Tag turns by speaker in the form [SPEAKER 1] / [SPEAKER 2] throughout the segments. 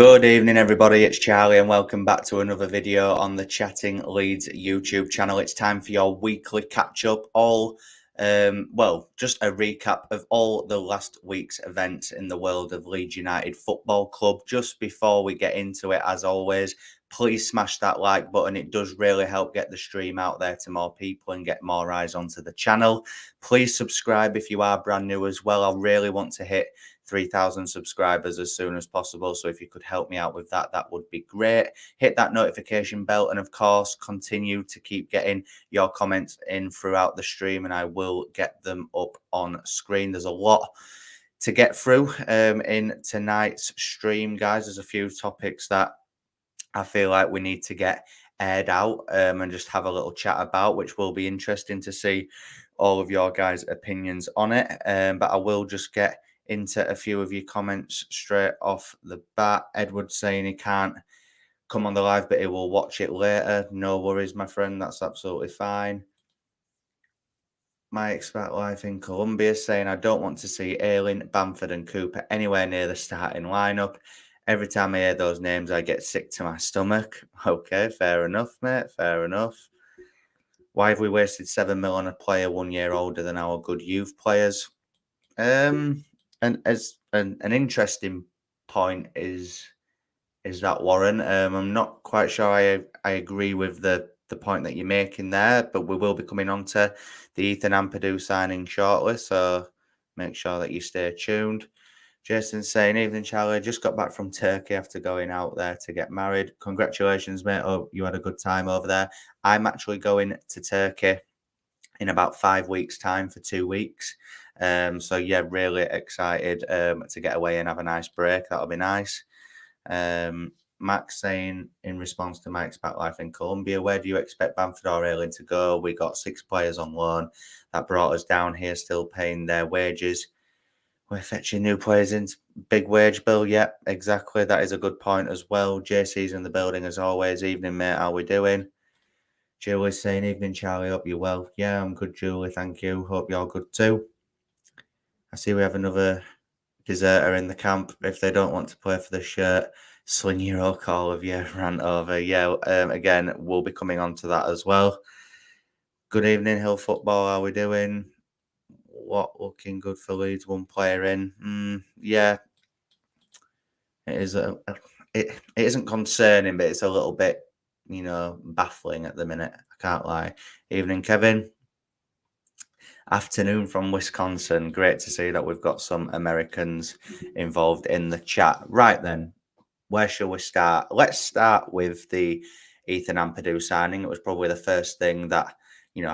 [SPEAKER 1] Good evening, everybody. It's Charlie, and welcome back to another video on the Chatting Leeds YouTube channel. It's time for your weekly catch-up. Just a recap of all the last week's events in the world of Leeds United Football Club. Just before we get into it, as always, please smash that like button. It does really help get the stream out there to more people and get more eyes onto the channel. Please subscribe if you are brand new as well. I really want to hit 3,000 subscribers as soon as possible. So if you could help me out with that, that would be great. Hit that notification bell, and of course, continue to keep getting your comments in throughout the stream, and I will get them up on screen. There's a lot to get through in tonight's stream, guys. There's a few topics that I feel like we need to get aired out and just have a little chat about, which will be interesting to see all of your guys' opinions on it. But I will just get into a few of your comments straight off the bat. Edward saying he can't come on the live, but he will watch it later. No worries, my friend. That's absolutely fine. My expert life in Colombia saying, I don't want to see Ayling, Bamford and Cooper anywhere near the starting lineup. Every time I hear those names, I get sick to my stomach. Okay, fair enough, mate. Fair enough. Why have we wasted 7 mil on a player 1 year older than our good youth players? And as an interesting point is that, Warren. I'm not quite sure I agree with the point that you're making there, but we will be coming on to the Ethan Ampadu signing shortly, so make sure that you stay tuned. Jason saying, evening, Charlie. Just got back from Turkey after going out there to get married. Congratulations, mate. Oh, you had a good time over there. I'm actually going to Turkey in about 5 weeks' time for 2 weeks. So yeah, really excited to get away and have a nice break. That'll be nice. Max saying, in response to Mike's back life in Colombia, where do you expect Bamford or Ayling to go? We got 6 players on loan that brought us down here, still paying their wages. We're fetching new players in, big wage bill. Yep, exactly. That is a good point as well. JC's in the building as always. Evening, mate. How we doing? Julie's saying, evening, Charlie. Hope you're well. Yeah, I'm good, Julie. Thank you. Hope you're good too. I see we have another deserter in the camp. If they don't want to play for the shirt, sling your oak, all of you, rant over. Yeah, again, we'll be coming on to that as well. Good evening, Hill Football. How we doing? What looking good for Leeds? 1 player in. Yeah, it is. It isn't concerning, but it's a little bit, baffling at the minute. I can't lie. Evening, Kevin. Afternoon from Wisconsin. Great to see that we've got some Americans involved in the chat. Right then, where shall we start? Let's start with the Ethan Ampadu signing. It was probably the first thing that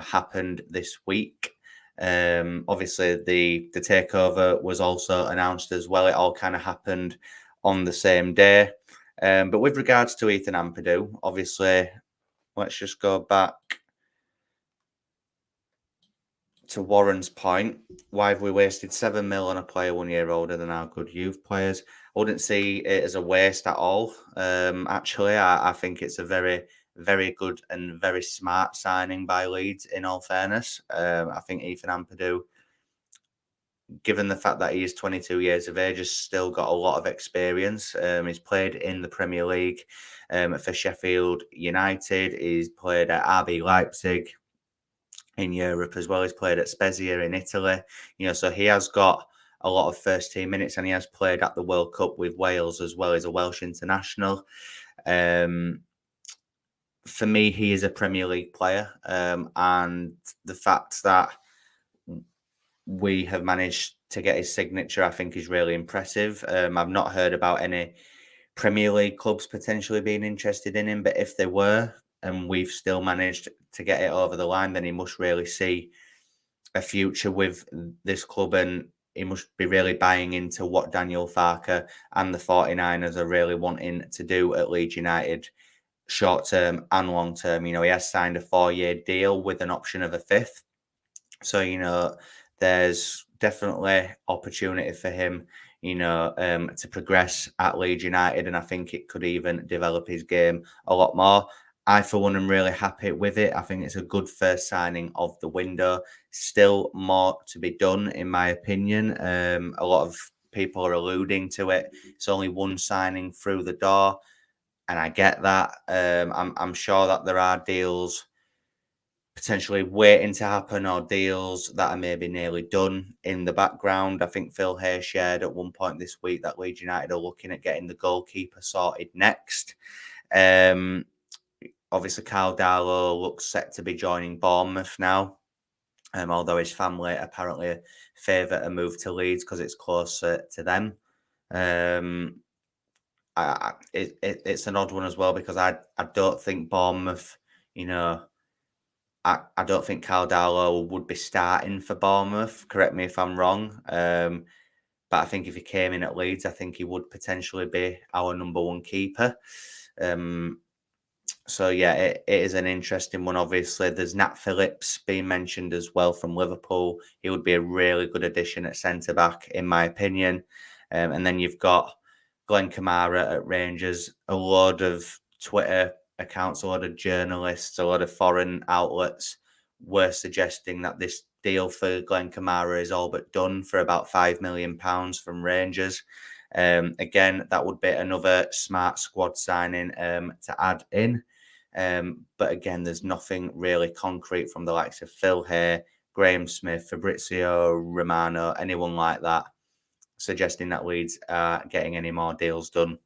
[SPEAKER 1] happened this week. Obviously, the takeover was also announced as well. It all kind of happened on the same day. But with regards to Ethan Ampadu, obviously, let's just go back to Warren's point. Why have we wasted 7 mil on a player 1 year older than our good youth players? I wouldn't see it as a waste at all. Actually, I think it's a very, very good and very smart signing by Leeds, in all fairness. I think Ethan Ampadu, given the fact that he is 22 years of age, has still got a lot of experience. He's played in the Premier League for Sheffield United. He's played at RB Leipzig in Europe as well. He's played at Spezia in Italy. So he has got a lot of first team minutes, and he has played at the World Cup with Wales as well. He's a Welsh international. For me, he is a Premier League player, and the fact that we have managed to get his signature, I think, is really impressive. I've not heard about any Premier League clubs potentially being interested in him, but if they were, and we've still managed to get it over the line, then he must really see a future with this club, and he must be really buying into what Daniel Farke and the 49ers are really wanting to do at Leeds United, short term and long term. He has signed a 4-year deal with an option of a 5th. So, there's definitely opportunity for him, to progress at Leeds United, and I think it could even develop his game a lot more. I, for one, am really happy with it. I think it's a good first signing of the window. Still more to be done, in my opinion. A lot of people are alluding to it. It's only one signing through the door, and I get that. I'm sure that there are deals potentially waiting to happen or deals that are maybe nearly done in the background. I think Phil Hay shared at one point this week that Leeds United are looking at getting the goalkeeper sorted next. Obviously, Carl Darlow looks set to be joining Bournemouth now. Although his family apparently favour a move to Leeds because it's closer to them. It's an odd one as well because I don't think Bournemouth, I don't think Carl Darlow would be starting for Bournemouth. Correct me if I'm wrong. But I think if he came in at Leeds, I think he would potentially be our number one keeper. So yeah, it is an interesting one. Obviously, there's Nat Phillips being mentioned as well from Liverpool. He would be a really good addition at centre back, in my opinion. And then you've got Glenn Kamara at Rangers. A lot of Twitter accounts, a lot of journalists, a lot of foreign outlets were suggesting that this deal for Glenn Kamara is all but done for about £5 million from Rangers. Again, that would be another smart squad signing to add in. But again, there's nothing really concrete from the likes of Phil Hay, Graham Smith, Fabrizio Romano, anyone like that, suggesting that Leeds are getting any more deals done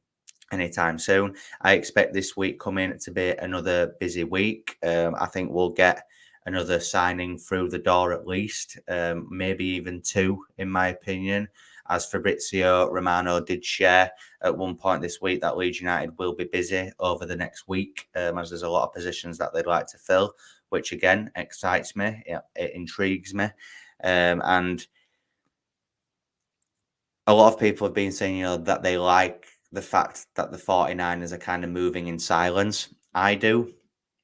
[SPEAKER 1] anytime soon. I expect this week coming to be another busy week. I think we'll get another signing through the door at least, maybe even two, in my opinion. As Fabrizio Romano did share at one point this week that Leeds United will be busy over the next week, as there's a lot of positions that they'd like to fill, which again excites me, it intrigues me. And a lot of people have been saying, that they like the fact that the 49ers are kind of moving in silence. I do,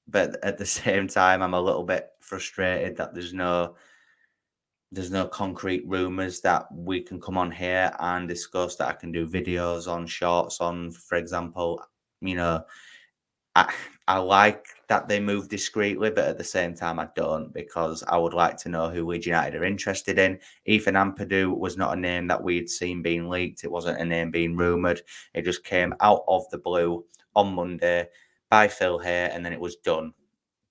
[SPEAKER 1] but at the same time, I'm a little bit frustrated that there's no concrete rumors that we can come on here and discuss, that I can do videos on, shorts on, for example. I like that they move discreetly, but at the same time I don't, because I would like to know who Leeds United are interested in. Ethan Ampadu was not a name that we'd seen being leaked. It wasn't a name being rumoured. It just came out of the blue on Monday by Phil Hay, and then it was done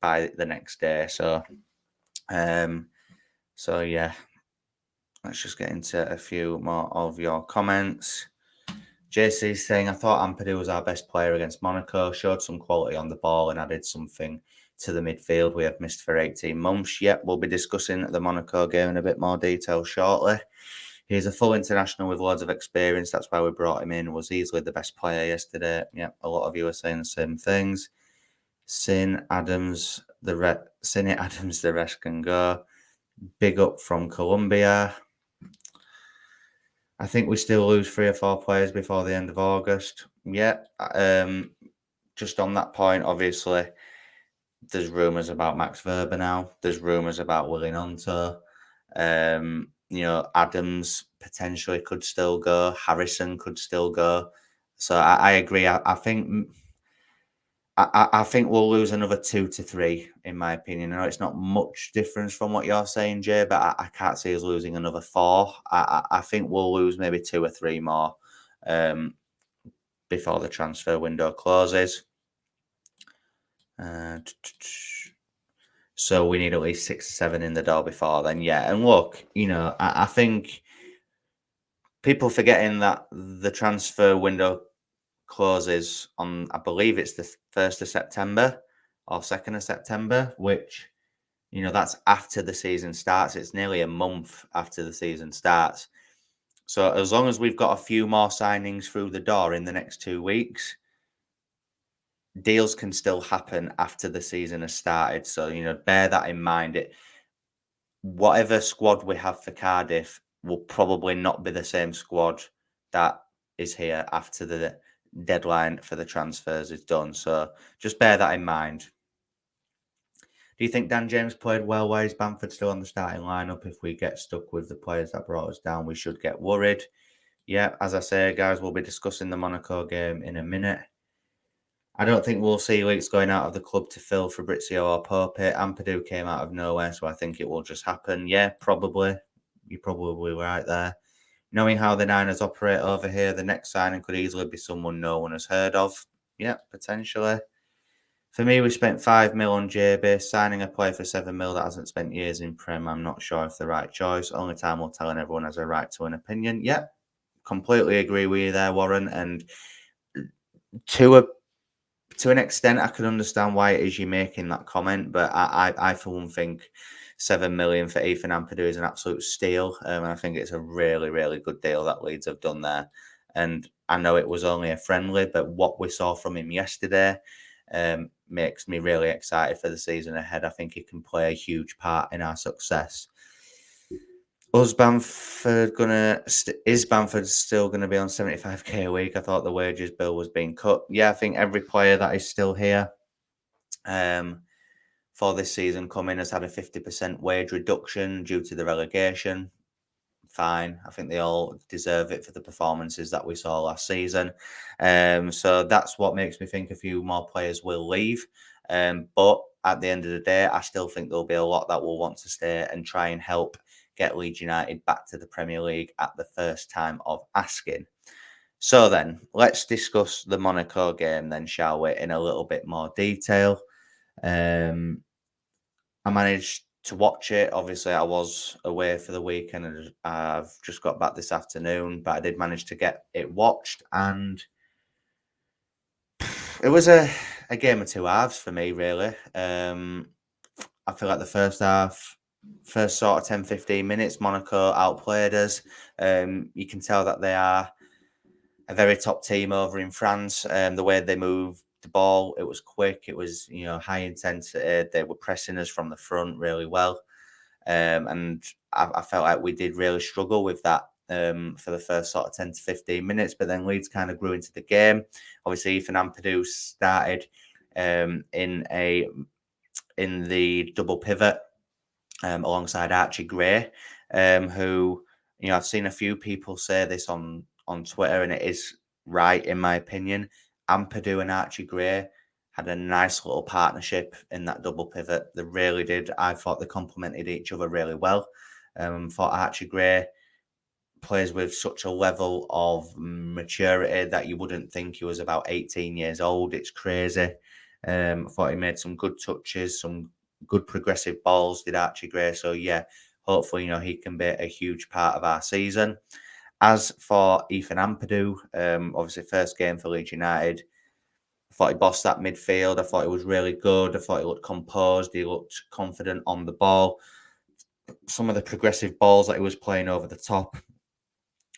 [SPEAKER 1] by the next day. So yeah, let's just get into a few more of your comments. JC's saying, I thought Ampadu was our best player against Monaco, showed some quality on the ball and added something to the midfield we have missed for 18 months. Yep, we'll be discussing the Monaco game in a bit more detail shortly. He's a full international with loads of experience. That's why we brought him in. Was easily the best player yesterday. Yep, a lot of you are saying the same things. Sin Adams, the rest can go. Big up from Colombia. I think we still lose 3 or 4 players before the end of August. Yeah. Just on that point, obviously, there's rumours about Max Verber now. There's rumours about Willie Gnonto. Adams potentially could still go. Harrison could still go. So I agree. I think we'll lose another 2 to 3, in my opinion. I know it's not much difference from what you're saying, Jay, but I can't see us losing another 4. I think we'll lose maybe 2 or 3 more before the transfer window closes. So we need at least 6 or 7 in the door before then. Yeah, and look, I think people forgetting that the transfer window closes on, I believe it's the 1st of September or 2nd of September, which, that's after the season starts. It's nearly a month after the season starts. So as long as we've got a few more signings through the door in the next 2 weeks, deals can still happen after the season has started. So, bear that in mind. Whatever squad we have for Cardiff will probably not be the same squad that is here after the deadline for the transfers is done. So just bear that in mind. Do you think Dan James played well? Why is Bamford still on the starting lineup? If we get stuck with the players that brought us down, we should get worried. Yeah, as I say, guys, we'll be discussing the Monaco game in a minute. I don't think we'll see Leeds going out of the club to fill Fabrizio or Pope. Ampadu came out of nowhere, so I think it will just happen. Yeah, probably. You're probably right there. Knowing how the Niners operate over here, the next signing could easily be someone no one has heard of. Yeah, potentially. For me, we spent 5 mil on JB, signing a player for 7 mil that hasn't spent years in Prem. I'm not sure if the right choice. Only time will tell, and everyone has a right to an opinion. Yeah, completely agree with you there, Warren. And to a to an extent, I can understand why it is you're making that comment, but I for one think 7 million for Ethan Ampadu is an absolute steal, and I think it's a really, really good deal that Leeds have done there. And I know it was only a friendly, but what we saw from him yesterday makes me really excited for the season ahead. I think he can play a huge part in our success. Is Bamford still gonna be on 75k a week? I thought the wages bill was being cut. Yeah, I think every player that is still here for this season coming has had a 50% wage reduction due to the relegation. Fine. I think they all deserve it for the performances that we saw last season. So that's what makes me think a few more players will leave. But at the end of the day, I still think there'll be a lot that will want to stay and try and help get Leeds United back to the Premier League at the first time of asking. So then, let's discuss the Monaco game then, shall we, in a little bit more detail. Um, I managed to watch it. Obviously, I was away for the weekend and I've just got back this afternoon, but I did manage to get it watched, and it was a game of two halves for me, really. I feel like the first half, first sort of 10 15 minutes, Monaco outplayed us. You can tell that they are a very top team over in France. The way they move the ball, it was quick, it was high intensity. They were pressing us from the front really well. And I felt like we did really struggle with that for the first sort of 10 to 15 minutes. But then Leeds kind of grew into the game. Obviously, Ethan Ampadu started in the double pivot alongside Archie Gray, who, I've seen a few people say this on Twitter, and it is right, in my opinion. Ampadu and Archie Gray had a nice little partnership in that double pivot. They really did. I thought they complemented each other really well. Thought Archie Gray plays with such a level of maturity that you wouldn't think he was about 18 years old. It's crazy. I thought he made some good touches, some good progressive balls, did Archie Gray. So, yeah, hopefully, he can be a huge part of our season. As for Ethan Ampadu, obviously, first game for Leeds United. I thought he bossed that midfield. I thought he was really good. I thought he looked composed. He looked confident on the ball. Some of the progressive balls that he was playing over the top,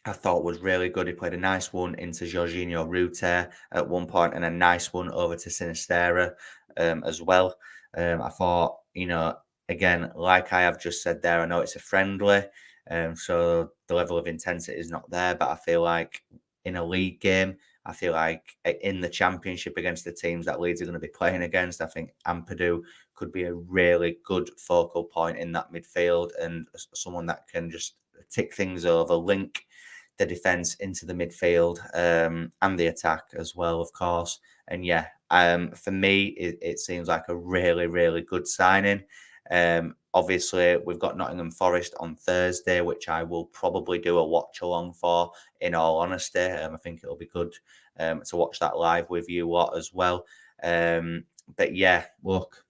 [SPEAKER 1] I thought was really good. He played a nice one into Jorginho Ruter at one point and a nice one over to Sinistera as well. I thought, again, like I have just said there, I know it's a friendly, so the level of intensity is not there, but I feel like in a league game, I feel like in the championship against the teams that Leeds are going to be playing against, I think Ampadu could be a really good focal point in that midfield and someone that can just tick things over, link the defense into the midfield and the attack as well, of course. And yeah, for me, it seems like a really, really good signing. Obviously, we've got Nottingham Forest on Thursday, which I will probably do a watch along for, in all honesty. I think it'll be good to watch that live with you lot as well. But yeah, look,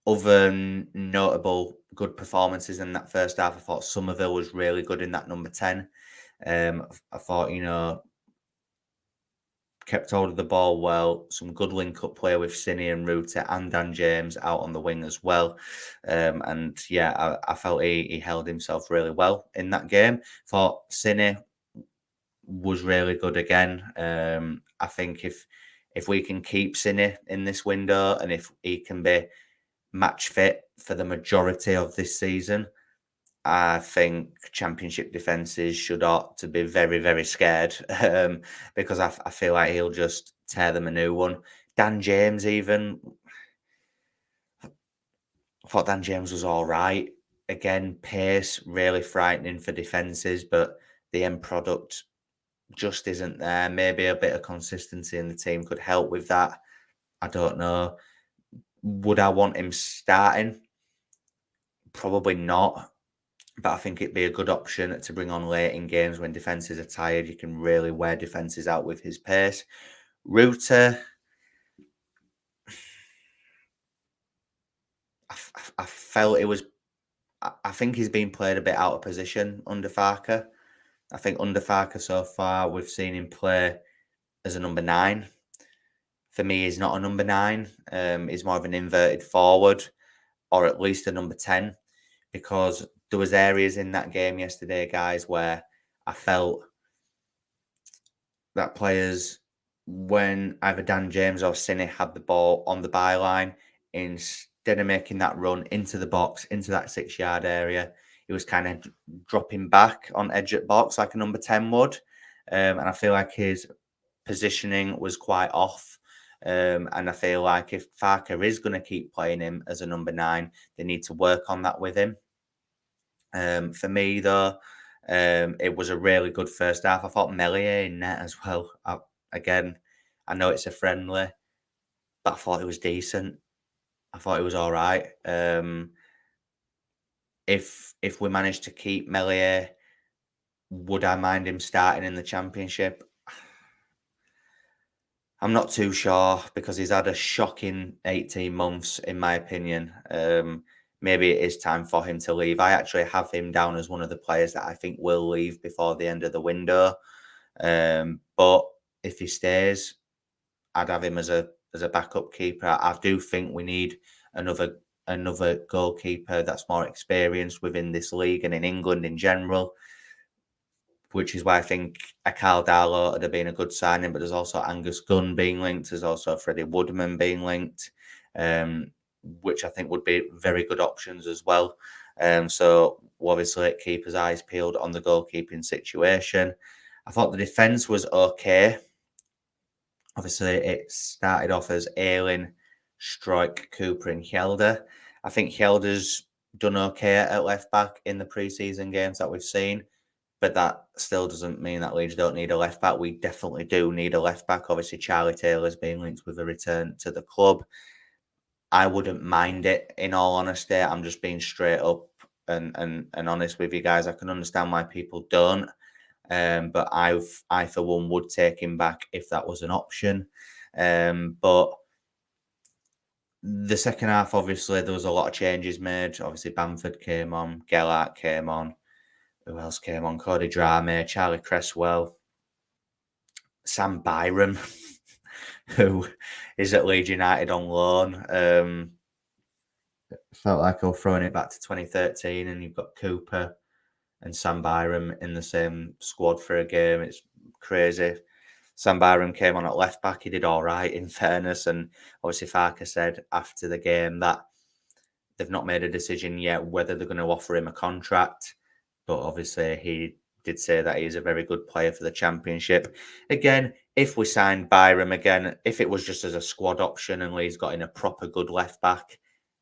[SPEAKER 1] other notable good performances in that first half. I thought Somerville was really good in that number 10. I thought, kept hold of the ball well. Some good link-up play with Cine and Ruta and Dan James out on the wing as well. And yeah, I felt he held himself really well in that game. Thought Cine was really good again. I think if we can keep Cine in this window and if he can be match fit for the majority of this season, I think championship defences should ought to be very, very scared because I feel like he'll just tear them a new one. Dan James, even, I thought Dan James was all right. Again, pace, really frightening for defences, but the end product just isn't there. Maybe a bit of consistency in the team could help with that. I don't know. Would I want him starting? Probably not. but I think it'd be a good option to bring on late in games when defences are tired. You can really wear defences out with his pace. Ruta, I felt it was. I think he's been played a bit out of position under Farker. I think under Farker so far, we've seen him play as a number 9. For me, he's not a number 9. He's more of an inverted forward, or at least a number 10, because there was areas in that game yesterday, guys, where I felt that players, when either Dan James or Cine had the ball on the byline, instead of making that run into the box, into that 6-yard area, he was kind of dropping back on edge at box like a number 10 would. And I feel like his positioning was quite off. And I feel like if Farker is going to keep playing him as a number 9, they need to work on that with him. For me, though, it was a really good first half. I thought Meslier in net as well. Again, I know it's a friendly, but I thought it was decent. I thought it was all right. If we managed to keep Meslier, would I mind him starting in the Championship? I'm not too sure because he's had a shocking 18 months, in my opinion. Maybe it is time for him to leave. I actually have him down as one of the players that I think will leave before the end of the window. But if he stays, I'd have him as a backup keeper. I do think we need another goalkeeper that's more experienced within this league and in England in general, which is why I think a Carl Darlow would have been a good signing. But there's also Angus Gunn being linked. There's also Freddie Woodman being linked, which I think would be very good options as well. So we'll obviously keep his eyes peeled on the goalkeeping situation. I thought the defence was okay. Obviously, it started off as Ayling, Struijk, Cooper and Hjelde. I think Hjelde's done okay at left back in the pre-season games that we've seen. But that still doesn't mean that Leeds don't need a left back. We definitely do need a left back. Obviously, Charlie Taylor's being linked with a return to the club. I wouldn't mind it, in all honesty. I'm just being straight up and honest with you guys. I can understand why people don't. But I for one would take him back if that was an option. But the second half, obviously, there was a lot of changes made. Obviously, Bamford came on, Gellert came on. Who else came on? Cody Drame, Charlie Cresswell, Sam Byram, who is at Leeds United on loan. Felt like I'm throwing it back to 2013, and you've got Cooper and Sam Byram in the same squad for a game. It's crazy. Sam Byram came on at left back. He did all right, in fairness. And obviously, Farker said after the game that they've not made a decision yet whether they're going to offer him a contract. But obviously, he did say that he's a very good player for the Championship. Again, if we signed Byram again, if it was just as a squad option and Lee's got in a proper good left back,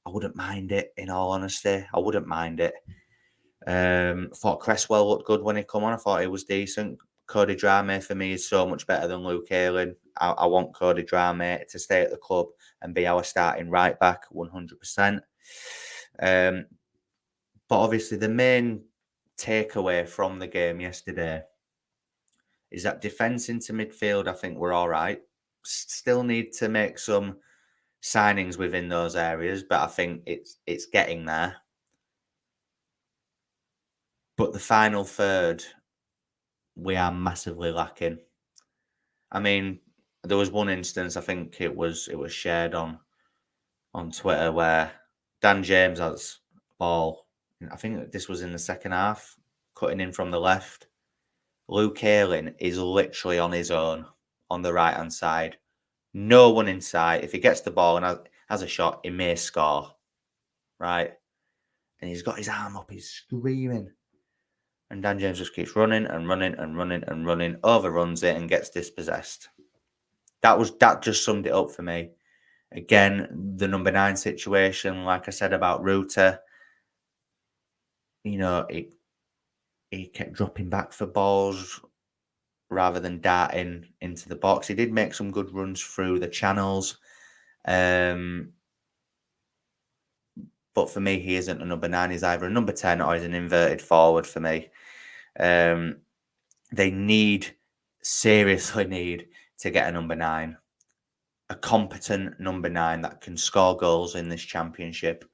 [SPEAKER 1] I wouldn't mind it, in all honesty. I wouldn't mind it. Thought Cresswell looked good when he come on. I thought he was decent. Cody Drame for me is so much better than Luke Ayling. I want Cody Drame to stay at the club and be our starting right back 100%. But obviously, the main takeaway from the game yesterday is that defence into midfield, I think we're all right. Still need to make some signings within those areas, but I think it's getting there. But the final third, we are massively lacking. I mean, there was one instance, I think it was shared on Twitter, where Dan James has ball. I think this was in the second half, cutting in from the left. Luke Ayling is literally on his own on the right-hand side. No one in sight. If he gets the ball and has a shot, he may score, right? And he's got his arm up, he's screaming. And Dan James just keeps running and running and running and running, overruns it and gets dispossessed. That just summed it up for me. Again, the number 9 situation, like I said about Ruta, you know, he kept dropping back for balls rather than darting into the box. He did make some good runs through the channels. But But for me, he isn't a number 9. He's either a number 10 or he's an inverted forward for me. They seriously need to get a number 9. A competent number 9 that can score goals in this championship.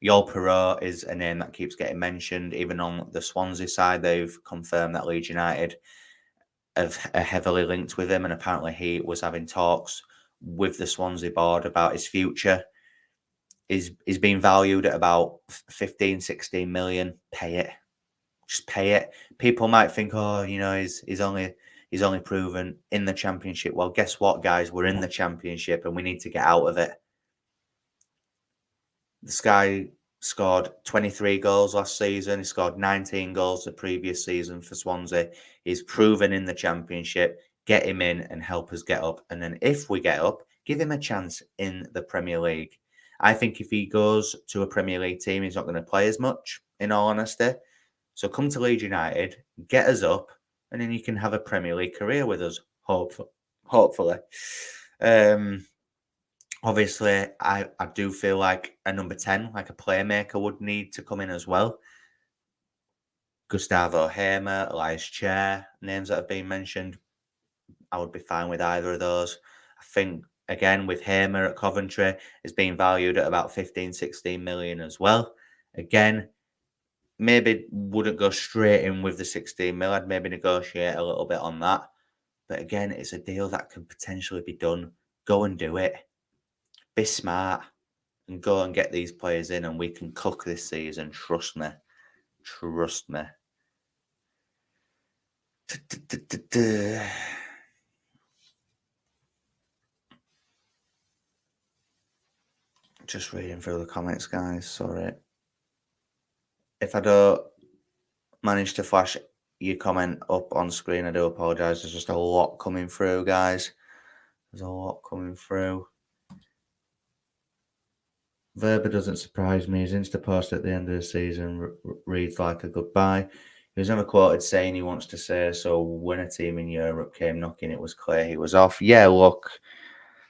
[SPEAKER 1] Yul Perot is a name that keeps getting mentioned. Even on the Swansea side, they've confirmed that Leeds United are heavily linked with him, and apparently he was having talks with the Swansea board about his future. He's being valued at about 15, 16 million. Pay it. Just pay it. People might think, oh, he's only proven in the championship. Well, guess what, guys? We're in the championship and we need to get out of it. This guy scored 23 goals last season. He scored 19 goals the previous season for Swansea. He's proven in the championship. Get him in and help us get up. And then if we get up, give him a chance in the Premier League. I think if he goes to a Premier League team, he's not going to play as much, in all honesty. So come to Leeds United, get us up, and then you can have a Premier League career with us, hopefully. Obviously, I do feel like a number 10, like a playmaker, would need to come in as well. Gustavo Hamer, Elias Chair, names that have been mentioned. I would be fine with either of those. I think, again, with Hamer at Coventry, is being valued at about 15, 16 million as well. Again, maybe wouldn't go straight in with the 16 mil. I'd maybe negotiate a little bit on that. But again, it's a deal that can potentially be done. Go and do it. Be smart and go and get these players in, and we can cook this season. Trust me. Trust me. Just reading through the comments, guys. Sorry. If I don't manage to flash your comment up on screen, I do apologise. There's just a lot coming through, guys. There's a lot coming through. Wober doesn't surprise me. His Insta post at the end of the season reads like a goodbye. He was never quoted saying he wants to say so. When a team in Europe came knocking, it was clear he was off. Yeah, look,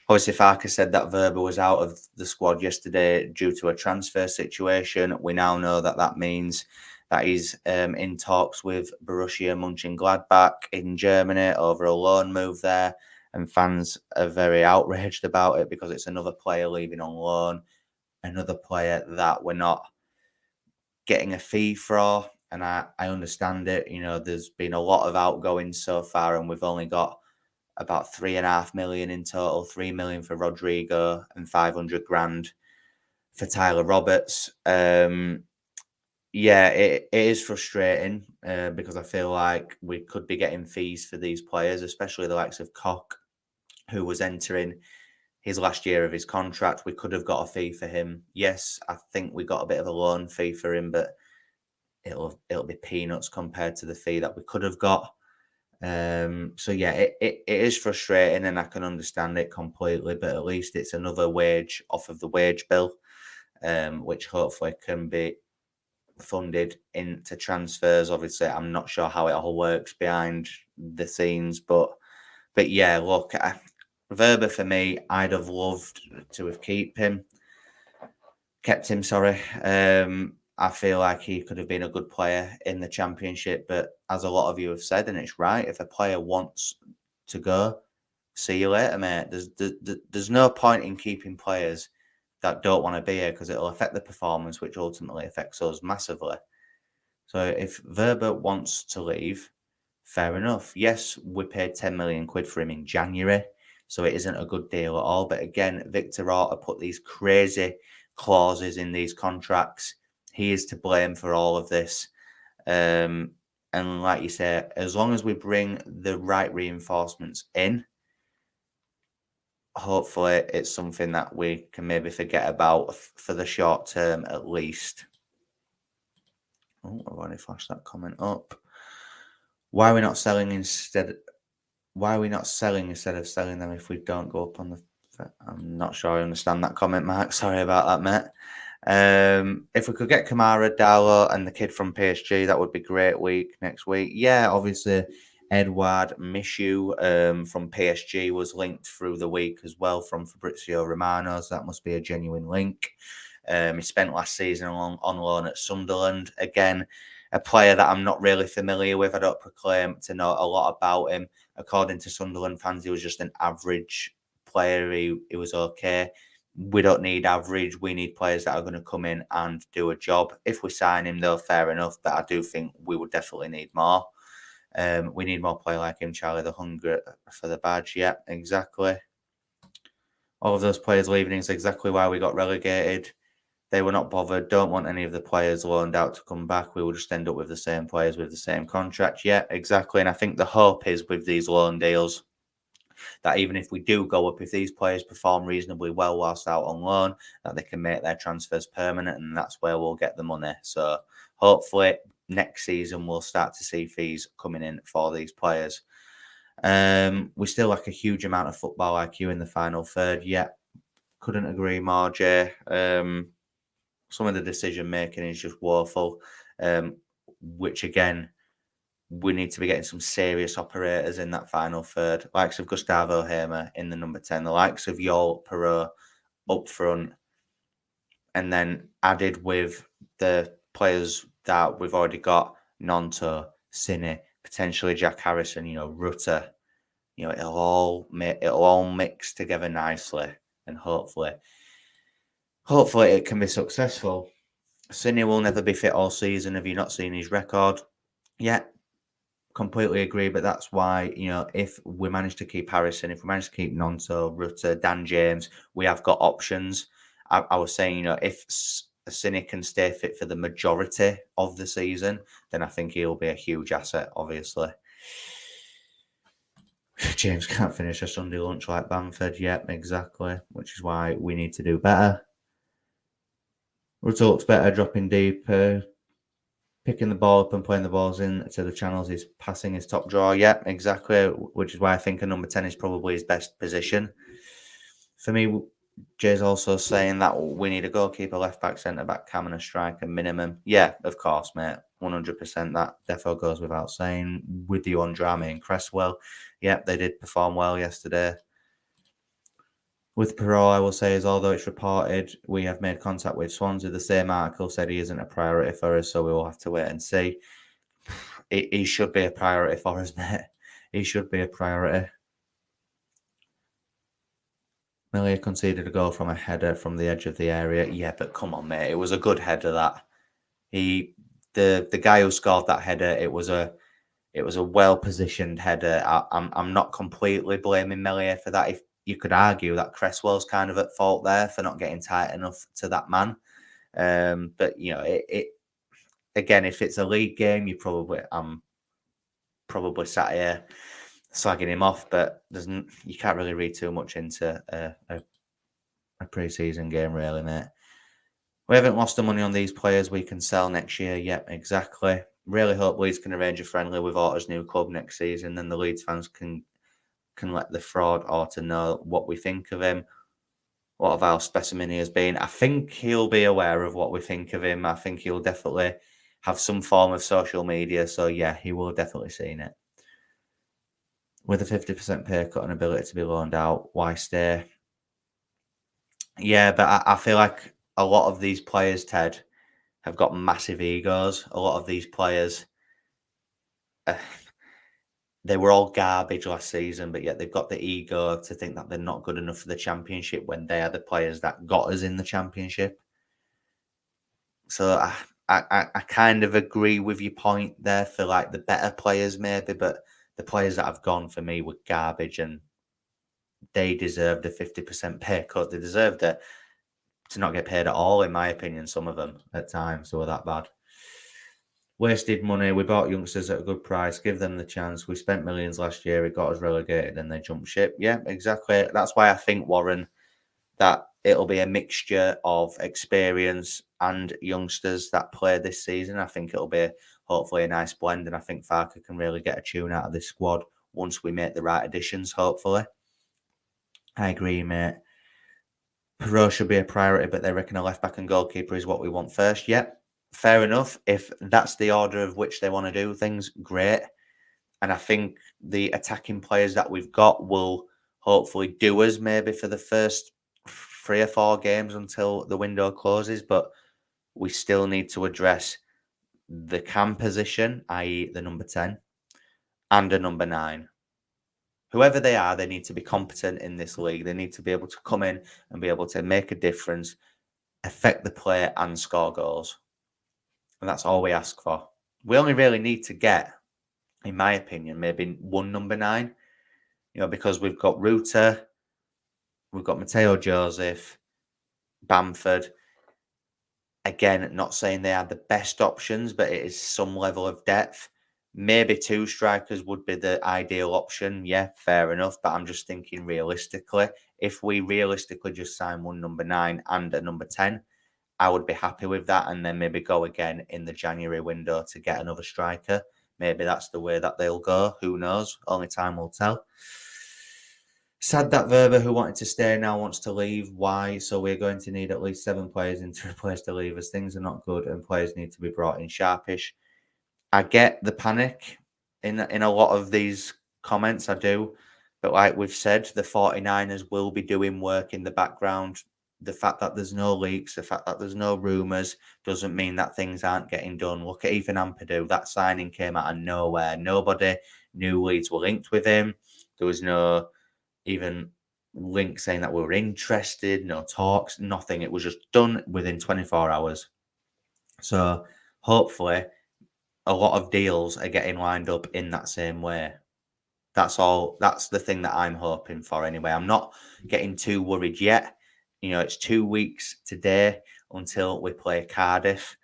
[SPEAKER 1] obviously Farke said that Wober was out of the squad yesterday due to a transfer situation. We now know that means that he's in talks with Borussia Mönchengladbach in Germany over a loan move there. And fans are very outraged about it because it's another player leaving on loan. Another player that we're not getting a fee for, and I understand it. There's been a lot of outgoings so far, and we've only got about 3.5 million in total. 3 million for Rodrigo and 500 grand for Tyler Roberts. Yeah, it is frustrating because I feel like we could be getting fees for these players, especially the likes of Koch, who was entering his last year of his contract. We could have got a fee for him. Yes, I think we got a bit of a loan fee for him, but it'll be peanuts compared to the fee that we could have got. So yeah, it is frustrating, and I can understand it completely. But at least it's another wage off of the wage bill, which hopefully can be funded into transfers. Obviously, I'm not sure how it all works behind the scenes, but yeah, look. Wober for me, I'd have loved to have kept him. I feel like he could have been a good player in the championship, but as a lot of you have said, and it's right, if a player wants to go, see you later, mate. There's no point in keeping players that don't want to be here because it'll affect the performance, which ultimately affects us massively. So if Wober wants to leave, fair enough. Yes, we paid 10 million quid for him in January. So it isn't a good deal at all. But again, Victor Orta put these crazy clauses in these contracts. He is to blame for all of this. And like you say, as long as we bring the right reinforcements in, hopefully it's something that we can maybe forget about for the short term at least. Oh, I've already flashed that comment up. Why are we not selling instead of selling them if we don't go up on the... I'm not sure I understand that comment, Mark. Sorry about that, mate. If we could get Kamara, Darlow and the kid from PSG, that would be great next week. Yeah, obviously, Edouard Michou from PSG was linked through the week as well from Fabrizio Romano, so that must be a genuine link. He spent last season on loan at Sunderland. Again, a player that I'm not really familiar with. I don't proclaim to know a lot about him. According to Sunderland fans, he was just an average player. He was okay. We don't need average. We need players that are going to come in and do a job. If we sign him, though, fair enough. But I do think we would definitely need more. We need more player like him, Charlie. The hunger for the badge. Yeah, exactly. All of those players leaving is exactly why we got relegated. They were not bothered. Don't want any of the players loaned out to come back. We will just end up with the same players with the same contract. Yeah, exactly. And I think the hope is with these loan deals that even if we do go up, if these players perform reasonably well whilst out on loan, that they can make their transfers permanent, and that's where we'll get the money. So hopefully next season we'll start to see fees coming in for these players. We still lack a huge amount of football IQ in the final third. Yeah, couldn't agree more, Jay. Some of the decision making is just woeful, which again, we need to be getting some serious operators in that final third, likes of Gustavo Hamer in the number 10, the likes of Yol Perot up front, and then added with the players that we've already got, Nonto, Cine, potentially Jack Harrison, Rutter, it'll all mix together nicely, and hopefully it can be successful. Cine will never be fit all season. Have you not seen his record? Yeah, completely agree. But that's why, if we manage to keep Harrison, if we manage to keep Nonto, Rutter, Dan James, we have got options. I was saying, if Cine can stay fit for the majority of the season, then I think he'll be a huge asset, obviously. James can't finish a Sunday lunch like Bamford. Yep, exactly. Which is why we need to do better. Rutter looks better, dropping deeper, picking the ball up and playing the balls in to the channels. He's passing his top draw. Yep, exactly. Which is why I think a number 10 is probably his best position. For me, Jay's also saying that we need a goalkeeper, left back, centre back, cam, and a striker minimum. Yeah, of course, mate. 100%. That defo goes without saying. With you on Drama and Cresswell, yep, they did perform well yesterday. With Perot, I will say, is although it's reported we have made contact with Swansea, the same article said he isn't a priority for us, so we will have to wait and see. He should be a priority for us, mate. He should be a priority. Melia conceded a goal from a header from the edge of the area. Yeah, but come on, mate. It was a good header, that. The guy who scored that header, it was a well-positioned header. I'm not completely blaming Melia for that. If you could argue that Cresswell's kind of at fault there for not getting tight enough to that man. But, it again, if it's a league game, I'm probably sat here slagging him off, but you can't really read too much into a pre-season game, really, mate. We haven't lost the money on these players we can sell next year. Yep, exactly. Really hope Leeds can arrange a friendly with Otter's new club next season. Then the Leeds fans can let the fraud Otter know what we think of him, what of our specimen he has been. I think he'll be aware of what we think of him. I think he'll definitely have some form of social media. So, yeah, he will have definitely seen it. With a 50% pay cut and ability to be loaned out, why stay? Yeah, but I feel like a lot of these players, Ted, have got massive egos. A lot of these players, they were all garbage last season, but yet they've got the ego to think that they're not good enough for the Championship when they are the players that got us in the Championship. So I kind of agree with your point there for like the better players maybe, but the players that have gone for me were garbage and they deserved a 50% pay cut. They deserved it to not get paid at all, in my opinion, some of them at times were that bad. Wasted money. We bought youngsters at a good price. Give them the chance. We spent millions last year. It got us relegated and they jumped ship. Yeah, exactly. That's why I think, Warren, that it'll be a mixture of experience and youngsters that play this season. I think it'll be hopefully a nice blend. And I think Farker can really get a tune out of this squad once we make the right additions, hopefully. I agree, mate. Perot should be a priority, but they reckon a left back and goalkeeper is what we want first. Yep, fair enough. If that's the order of which they want to do things, great. And I think the attacking players that we've got will hopefully do us maybe for the first 3 or 4 games until the window closes, but we still need to address the cam position, i.e. the number 10, and a number 9. Whoever they are, they need to be competent in this league. They need to be able to come in and be able to make a difference, affect the play, and score goals. And that's all we ask for. We only really need to get, in my opinion, maybe one number 9, because we've got Ruta, we've got Matteo Joseph, Bamford. Again, not saying they are the best options, but it is some level of depth. Maybe 2 strikers would be the ideal option. Yeah, fair enough. But I'm just thinking realistically, if we realistically just sign one number 9 and a number 10, I would be happy with that. And then maybe go again in the January window to get another striker. Maybe that's the way that they'll go. Who knows? Only time will tell. Sad that Wober, who wanted to stay, now wants to leave. Why? So we're going to need at least 7 players in to replace the leavers. Things are not good and players need to be brought in sharpish. I get the panic in a lot of these comments, I do. But like we've said, the 49ers will be doing work in the background. The fact that there's no leaks, the fact that there's no rumours doesn't mean that things aren't getting done. Look at Ethan Ampadu. That signing came out of nowhere. Nobody knew Leeds were linked with him. There was no even link saying that we were interested, no talks, nothing. It was just done within 24 hours. So hopefully a lot of deals are getting lined up in that same way. That's all. That's the thing that I'm hoping for anyway. I'm not getting too worried yet. It's 2 weeks today until we play Cardiff.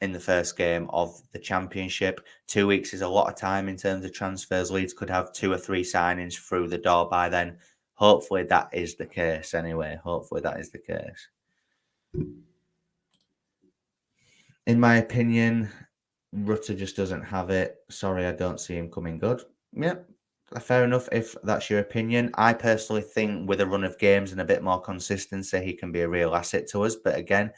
[SPEAKER 1] In the first game of the championship. 2 weeks is a lot of time in terms of transfers. Leeds could have 2 or 3 signings through the door by then. Hopefully that is the case anyway. Hopefully that is the case. In my opinion, Rutter just doesn't have it. Sorry, I don't see him coming good. Yep, fair enough if that's your opinion. I personally think with a run of games and a bit more consistency, he can be a real asset to us. But again,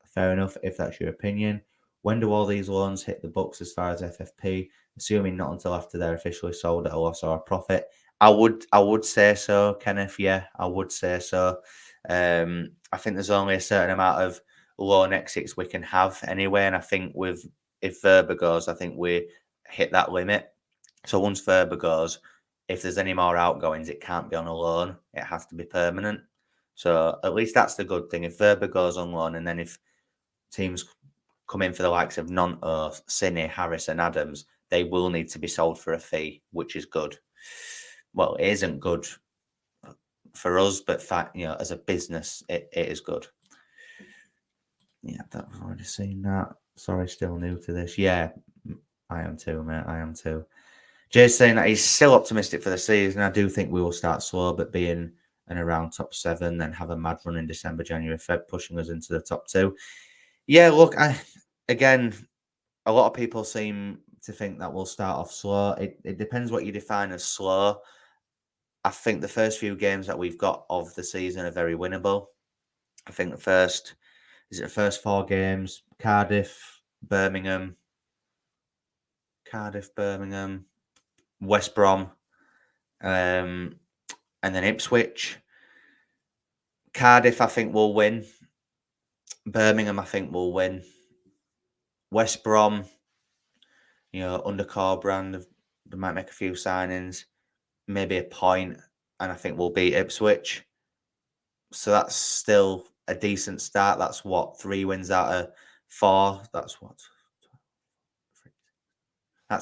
[SPEAKER 1] fair enough if that's your opinion. When do all these loans hit the books as far as FFP? Assuming not until after they're officially sold at a loss or a profit. I would say so, Kenneth. Yeah, I would say so. I think there's only a certain amount of loan exits we can have anyway, and I think if Verba goes, I think we hit that limit. So once Verba goes, if there's any more outgoings, it can't be on a loan. It has to be permanent. So at least that's the good thing. If Verba goes on loan, and then if teams come in for the likes of Nonto, Cine, Harris and Adams, they will need to be sold for a fee, which is good. Well, it isn't good for us, but as a business, it is good. Yeah, I've already seen that. Sorry, still new to this. Yeah, I am too, mate. I am too. Jay's saying that he's still optimistic for the season. I do think we will start slow, but being and around top 7, then have a mad run in December, January, Feb, pushing us into the top 2. Yeah, look, again, a lot of people seem to think that we'll start off slow. It depends what you define as slow. I think the first few games that we've got of the season are very winnable. I think the first 4 games? Cardiff, Birmingham, West Brom, and then Ipswich. Cardiff, I think will win. Birmingham, I think will win. West Brom, under Corbrand, they might make a few signings, maybe a point, and I think we'll beat Ipswich. So that's still a decent start. That's 3 wins out of 4. That's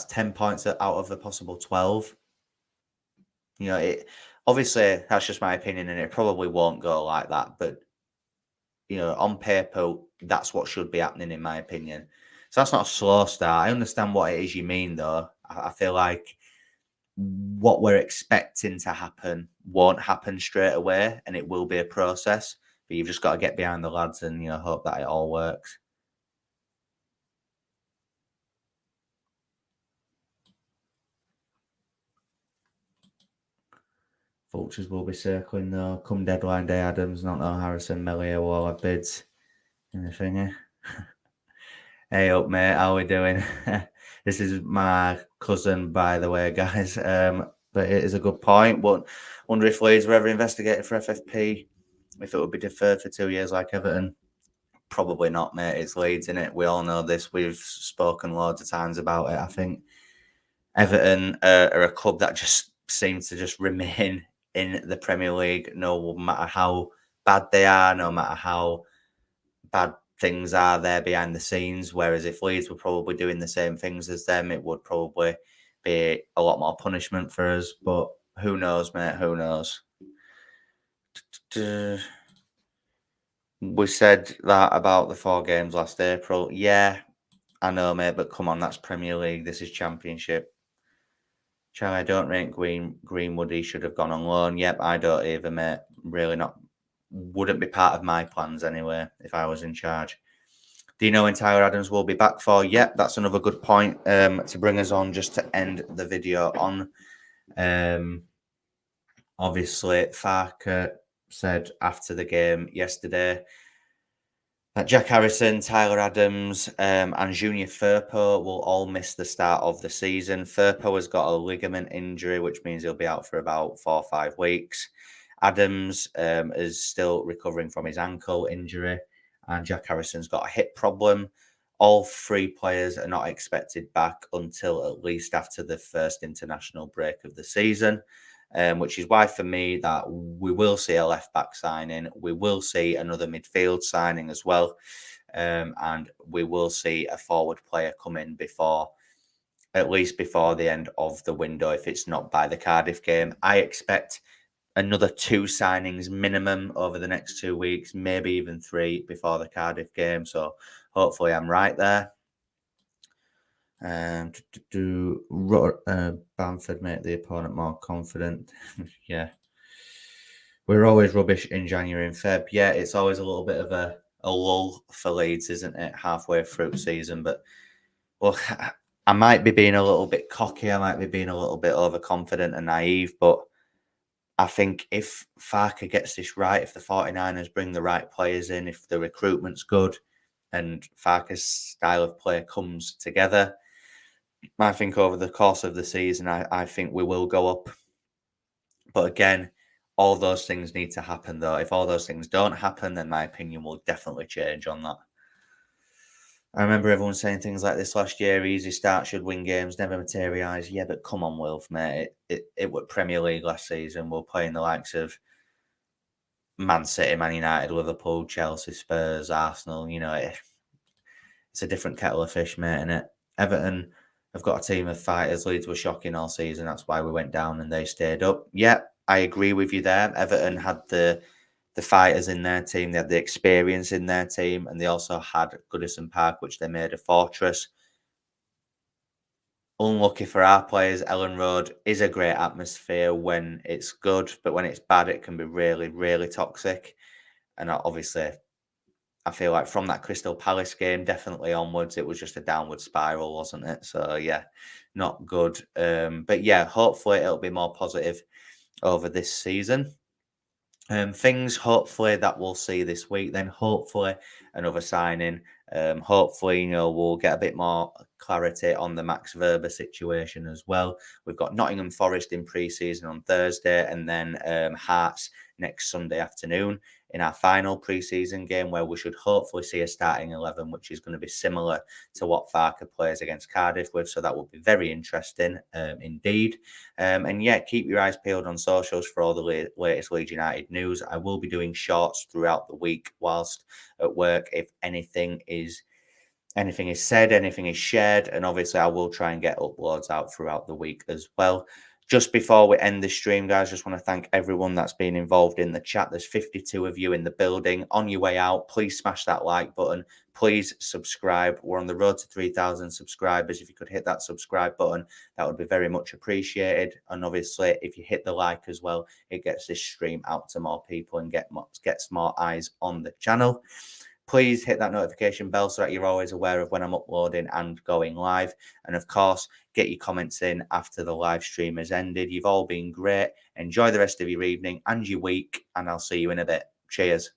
[SPEAKER 1] 10 points out of a possible 12. Obviously that's just my opinion, and it probably won't go like that. But on paper, that's what should be happening, in my opinion. So that's not a slow start. I understand what it is you mean, though. I feel like what we're expecting to happen won't happen straight away, and it will be a process. But you've just got to get behind the lads and hope that it all works. Vultures will be circling though. Come deadline day, Adams, not no Harrison, Melia will all have bids in the thingy. Hey up, mate. How we doing? This is my cousin, by the way, guys. But it is a good point. But wonder if Leeds were ever investigated for FFP, if it would be deferred for 2 years like Everton. Probably not, mate. It's Leeds, innit? We all know this. We've spoken loads of times about it. I think Everton are a club that just seems to just remain in the Premier League, no matter how bad they are, no matter how bad things are there behind the scenes. Whereas if Leeds were probably doing the same things as them, it would probably be a lot more punishment for us. But who knows, mate? Who knows? We said that about the 4 games last April. Yeah, I know, mate, but come on, that's Premier League. This is Championship. Charlie, I don't rate Greenwood. He should have gone on loan. Yep, I don't either, mate. Really not. Wouldn't be part of my plans anyway if I was in charge. Do you know when Tyler Adams will be back for? Yep, that's another good point to bring us on just to end the video on. Obviously, Farker said after the game yesterday that Jack Harrison, Tyler Adams, and Junior Firpo will all miss the start of the season. Firpo has got a ligament injury, which means he'll be out for about 4 or 5 weeks. Adams is still recovering from his ankle injury, and Jack Harrison's got a hip problem. All 3 players are not expected back until at least after the first international break of the season. Which is why for me that we will see a left back signing, we will see another midfield signing as well, and we will see a forward player come in at least before the end of the window if it's not by the Cardiff game. I expect another 2 signings minimum over the next 2 weeks, maybe even 3 before the Cardiff game, so hopefully I'm right there. Bamford make the opponent more confident. Yeah. We're always rubbish in January and Feb. Yeah, it's always a little bit of a lull for Leeds, isn't it? Halfway through season. But, well, I might be being a little bit cocky. I might be being a little bit overconfident and naive. But I think if Farker gets this right, if the 49ers bring the right players in, if the recruitment's good and Farker's style of play comes together, I think over the course of the season, I think we will go up. But again, all those things need to happen, though. If all those things don't happen, then my opinion will definitely change on that. I remember everyone saying things like this last year, easy start should win games, never materialise. Yeah, but come on, Wilf, mate. It was Premier League last season. We're playing the likes of Man City, Man United, Liverpool, Chelsea, Spurs, Arsenal. You know, it's a different kettle of fish, mate, innit? Everton have got a team of fighters. Leeds were shocking all season. That's why we went down and they stayed up. Yeah, I agree with you there. Everton had the fighters in their team. They had the experience in their team. And they also had Goodison Park, which they made a fortress. Unlucky for our players, Ellen Road is a great atmosphere when it's good. But when it's bad, it can be really, really toxic. And obviously, I feel like from that Crystal Palace game, definitely onwards, it was just a downward spiral, wasn't it? So, yeah, not good. But, yeah, hopefully it'll be more positive over this season. Things, hopefully, that we'll see this week, then hopefully another signing. Hopefully, we'll get a bit more clarity on the Max Verber situation as well. We've got Nottingham Forest in pre-season on Thursday and then Hearts next Sunday afternoon in our final pre-season game where we should hopefully see a starting 11, which is going to be similar to what Farker plays against Cardiff with. So that will be very interesting indeed. And yeah, keep your eyes peeled on socials for all the latest Leeds United news. I will be doing shorts throughout the week whilst at work if anything is said, anything is shared, and obviously I will try and get uploads out throughout the week as well. Just before we end the stream, guys, just want to thank everyone that's been involved in the chat. There's 52 of you in the building. On your way out, please smash that like button. Please subscribe. We're on the road to 3,000 subscribers. If you could hit that subscribe button, that would be very much appreciated. And obviously, if you hit the like as well, it gets this stream out to more people and gets more eyes on the channel. Please hit that notification bell so that you're always aware of when I'm uploading and going live. And of course, get your comments in after the live stream has ended. You've all been great. Enjoy the rest of your evening and your week, and I'll see you in a bit. Cheers.